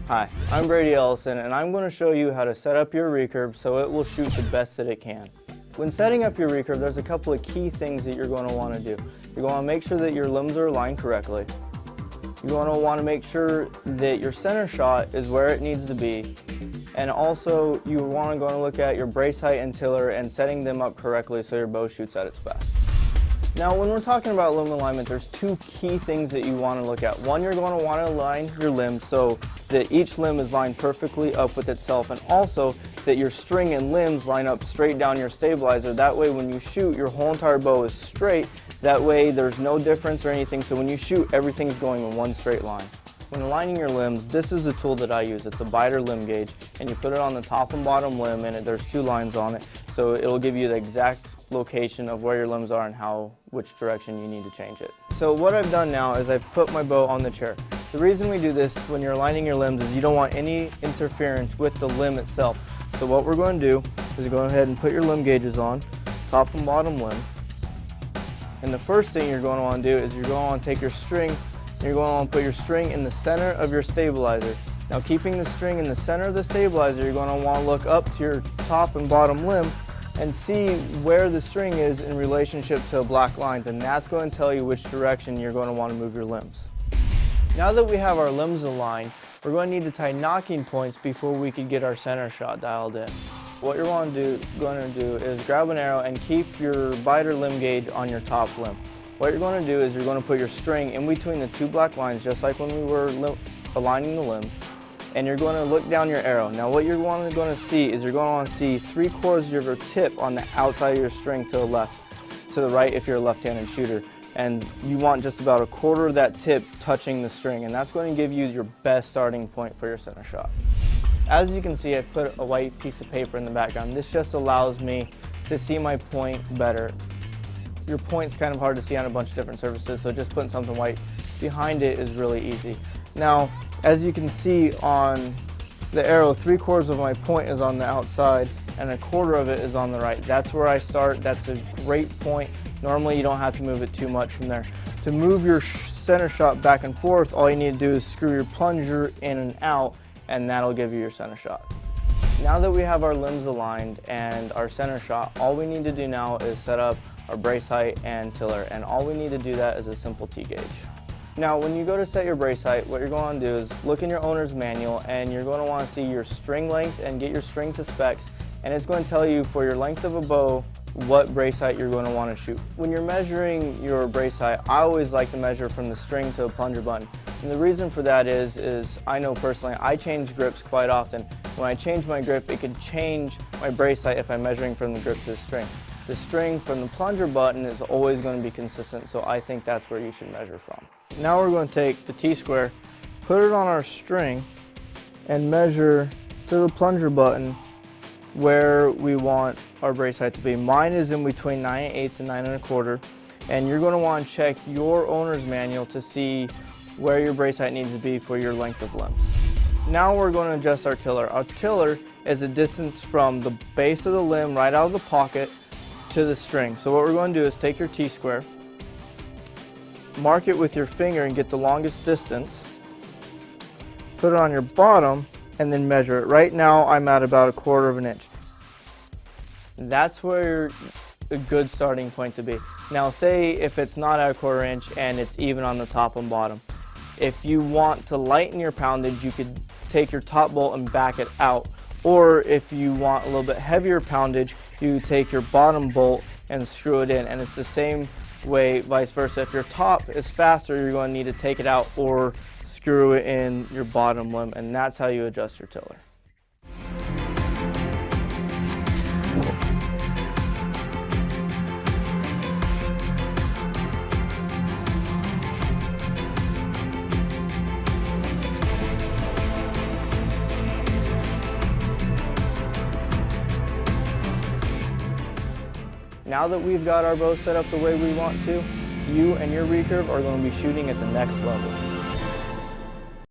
Hi, I'm Brady Ellison, and I'm going to show you how to set up your recurve so it will shoot the best that it can. When setting up your recurve, there's a couple of key things that you're going to want to do. You're going to make sure that your limbs are aligned correctly. You're going to want to make sure that your center shot is where it needs to be. And also, you want to go and look at your brace height and tiller and setting them up correctly so your bow shoots at its best. Now, when we're talking about limb alignment, there's two key things that you want to look at. One, you're going to want to align your limbs so that each limb is lined perfectly up with itself, and also that your string and limbs line up straight down your stabilizer. That way, when you shoot, your whole entire bow is straight. That way, there's no difference or anything, so when you shoot, everything's going in one straight line. When aligning your limbs, this is the tool that I use. It's a biter limb gauge, and you put it on the top and bottom limb, and there's two lines on it, so it'll give you the exact location of where your limbs are and which direction you need to change it. So what I've done now is I've put my bow on the chair. The reason we do this when you're aligning your limbs is you don't want any interference with the limb itself. So what we're going to do is go ahead and put your limb gauges on, top and bottom limb. And the first thing you're going to want to do is you're going to want to take your string and you're going to want to put your string in the center of your stabilizer. Now, keeping the string in the center of the stabilizer, you're going to want to look up to your top and bottom limb and see where the string is in relationship to the black lines, and that's going to tell you which direction you're going to want to move your limbs. Now that we have our limbs aligned, we're going to need to tie knocking points before we can get our center shot dialed in. What you're going to do is grab an arrow and keep your biter limb gauge on your top limb. What you're going to do is you're going to put your string in between the two black lines, just like when we were aligning the limbs, and you're going to look down your arrow. Now what you're going to see is you're going to want to see 3/4 of your tip on the outside of your string to the left, to the right if you're a left-handed shooter. And you want just about 1/4 of that tip touching the string, and that's going to give you your best starting point for your center shot. As you can see, I've put a white piece of paper in the background. This just allows me to see my point better. Your point's kind of hard to see on a bunch of different surfaces, so just putting something white behind it is really easy. Now, as you can see on the arrow, 3/4 of my point is on the outside and 1/4 of it is on the right. That's where I start. That's a great point. Normally you don't have to move it too much from there. To move your center shot back and forth, all you need to do is screw your plunger in and out, and that'll give you your center shot. Now that we have our limbs aligned and our center shot, all we need to do now is set up our brace height and tiller, and all we need to do that is a simple T-gauge. Now, when you go to set your brace height, what you're going to do is look in your owner's manual, and you're going to want to see your string length and get your string to specs, and it's going to tell you for your length of a bow what brace height you're going to want to shoot. When you're measuring your brace height, I always like to measure from the string to the plunger button. And the reason for that is I know personally, I change grips quite often. When I change my grip, it can change my brace height if I'm measuring from the grip to the string. The string from the plunger button is always going to be consistent, so I think that's where you should measure from. Now we're going to take the T-square, put it on our string, and measure to the plunger button where we want our brace height to be. Mine is in between 9/8 and 9 1/4, and you're going to want to check your owner's manual to see where your brace height needs to be for your length of limbs. Now we're going to adjust our tiller. Our tiller is a distance from the base of the limb right out of the pocket to the string. So what we're going to do is take your T-square, mark it with your finger and get the longest distance, put it on your bottom, and then measure it. Right now I'm at about 1/4 of an inch. That's where a good starting point to be. Now say if it's not at 1/4 inch and it's even on the top and bottom. If you want to lighten your poundage, you could take your top bolt and back it out. Or if you want a little bit heavier poundage, you take your bottom bolt and screw it in. And it's the same way vice versa. If your top is faster, you're going to need to take it out or screw it in your bottom limb, and that's how you adjust your tiller. Now that we've got our bow set up the way we want to, you and your recurve are going to be shooting at the next level.